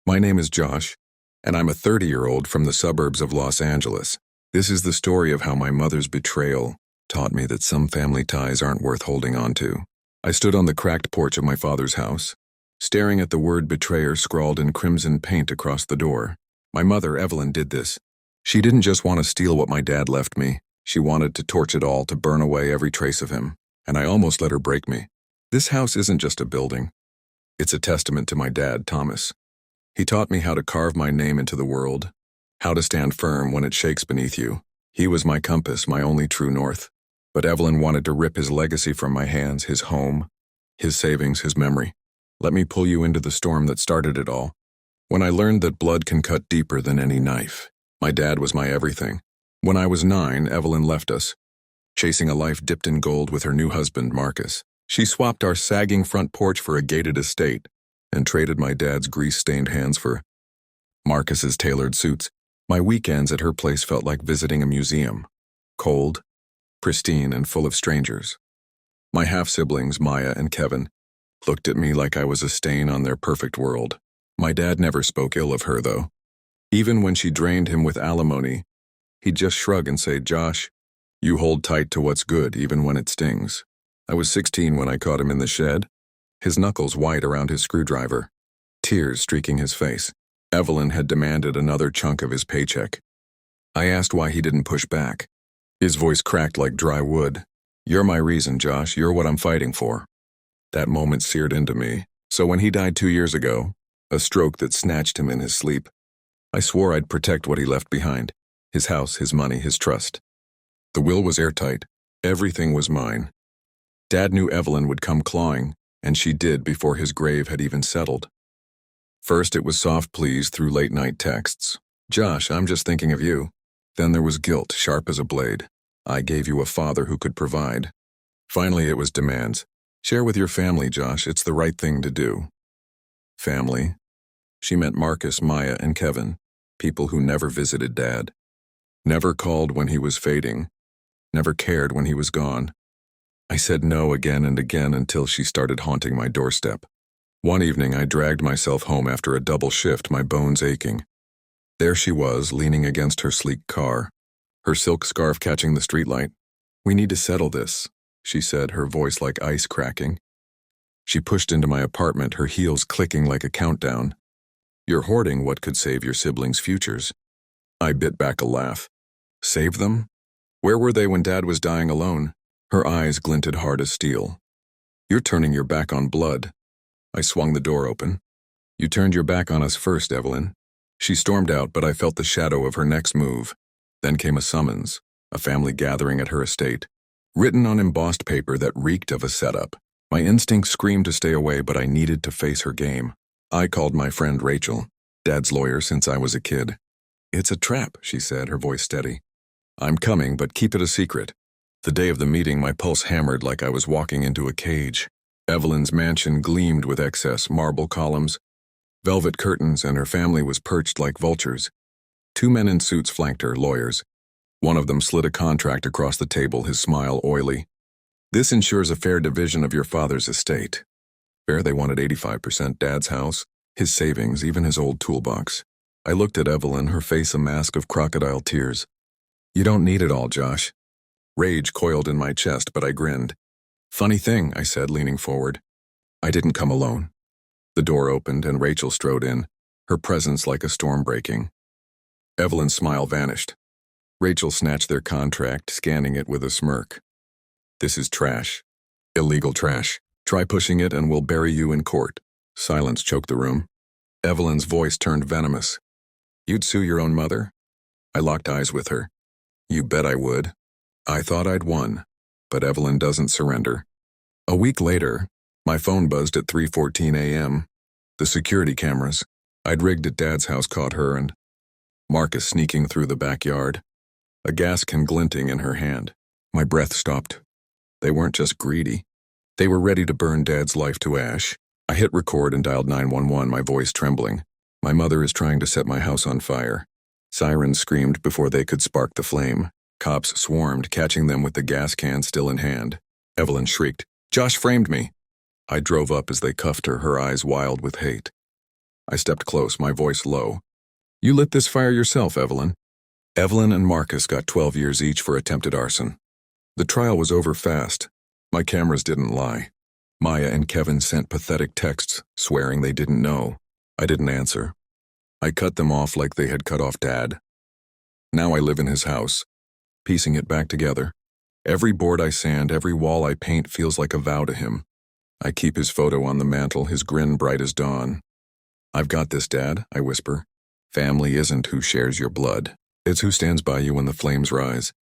My name is Josh, and I'm a 30-year-old from the suburbs of Los Angeles. This is the story of how my mother's betrayal taught me that some family ties aren't worth holding on to. I stood on the cracked porch of my father's house, staring at the word betrayer scrawled in crimson paint across the door. My mother, Evelyn, did this. She didn't just want to steal what my dad left me. She wanted to torch it all, to burn away every trace of him, and I almost let her break me. This house isn't just a building. It's a testament to my dad, Thomas. He taught me how to carve my name into the world, how to stand firm when it shakes beneath you. He was my compass, my only true north. But Evelyn wanted to rip his legacy from my hands, his home, his savings, his memory. Let me pull you into the storm that started it all. When I learned that blood can cut deeper than any knife, my dad was my everything. When I was 9, Evelyn left us, chasing a life dipped in gold with her new husband, Marcus. She swapped our sagging front porch for a gated estate and traded my dad's grease-stained hands for Marcus's tailored suits. My weekends at her place felt like visiting a museum, cold, pristine, and full of strangers. My half-siblings, Maya and Kevin, looked at me like I was a stain on their perfect world. My dad never spoke ill of her, though. Even when she drained him with alimony, he'd just shrug and say, "Josh, you hold tight to what's good even when it stings." I was 16 when I caught him in the shed, his knuckles white around his screwdriver, tears streaking his face. Evelyn had demanded another chunk of his paycheck. I asked why he didn't push back. His voice cracked like dry wood. "You're my reason, Josh. You're what I'm fighting for." That moment seared into me. So when he died 2 years ago, a stroke that snatched him in his sleep, I swore I'd protect what he left behind. His house, his money, his trust. The will was airtight. Everything was mine. Dad knew Evelyn would come clawing, and she did before his grave had even settled. First, it was soft pleas through late-night texts. "Josh, I'm just thinking of you." Then there was guilt, sharp as a blade. "I gave you a father who could provide." Finally, it was demands. "Share with your family, Josh. It's the right thing to do." Family. She meant Marcus, Maya, and Kevin, people who never visited Dad, never called when he was fading, never cared when he was gone. I said no again and again until she started haunting my doorstep. One evening, I dragged myself home after a double shift, my bones aching. There she was, leaning against her sleek car, her silk scarf catching the streetlight. "We need to settle this," she said, her voice like ice cracking. She pushed into my apartment, her heels clicking like a countdown. "You're hoarding what could save your siblings' futures." I bit back a laugh. Save them? Where were they when Dad was dying alone? Her eyes glinted hard as steel. "You're turning your back on blood." I swung the door open. "You turned your back on us first, Evelyn." She stormed out, but I felt the shadow of her next move. Then came a summons, a family gathering at her estate, written on embossed paper that reeked of a setup. My instinct screamed to stay away, but I needed to face her game. I called my friend Rachel, Dad's lawyer since I was a kid. "It's a trap," she said, her voice steady. "I'm coming, but keep it a secret." The day of the meeting, my pulse hammered like I was walking into a cage. Evelyn's mansion gleamed with excess, marble columns, velvet curtains, and her family was perched like vultures. 2 men in suits flanked her, lawyers. One of them slid a contract across the table, his smile oily. "This ensures a fair division of your father's estate." Fair, they wanted 85%, Dad's house, his savings, even his old toolbox. I looked at Evelyn, her face a mask of crocodile tears. "You don't need it all, Josh." Rage coiled in my chest, but I grinned. "Funny thing," I said, leaning forward. "I didn't come alone." The door opened and Rachel strode in, her presence like a storm breaking. Evelyn's smile vanished. Rachel snatched their contract, scanning it with a smirk. "This is trash. Illegal trash. Try pushing it and we'll bury you in court." Silence choked the room. Evelyn's voice turned venomous. "You'd sue your own mother?" I locked eyes with her. "You bet I would." I thought I'd won, but Evelyn doesn't surrender. A week later, my phone buzzed at 3:14 a.m. The security cameras I'd rigged at Dad's house caught her and Marcus sneaking through the backyard, a gas can glinting in her hand. My breath stopped. They weren't just greedy. They were ready to burn Dad's life to ash. I hit record and dialed 911, my voice trembling. "My mother is trying to set my house on fire." Sirens screamed before they could spark the flame. Cops swarmed, catching them with the gas can still in hand. Evelyn shrieked, "Josh framed me." I drove up as they cuffed her, her eyes wild with hate. I stepped close, my voice low. You lit this fire yourself, Evelyn. Evelyn and Marcus got 12 years each for attempted arson. The trial was over fast. My cameras didn't lie. Maya and Kevin sent pathetic texts, swearing they didn't know. I didn't answer. I cut them off like they had cut off Dad. Now I live in his house, piecing it back together. Every board I sand, every wall I paint feels like a vow to him. I keep his photo on the mantel, his grin bright as dawn. I've got this, Dad, I whisper. Family isn't who shares your blood. It's who stands by you when the flames rise.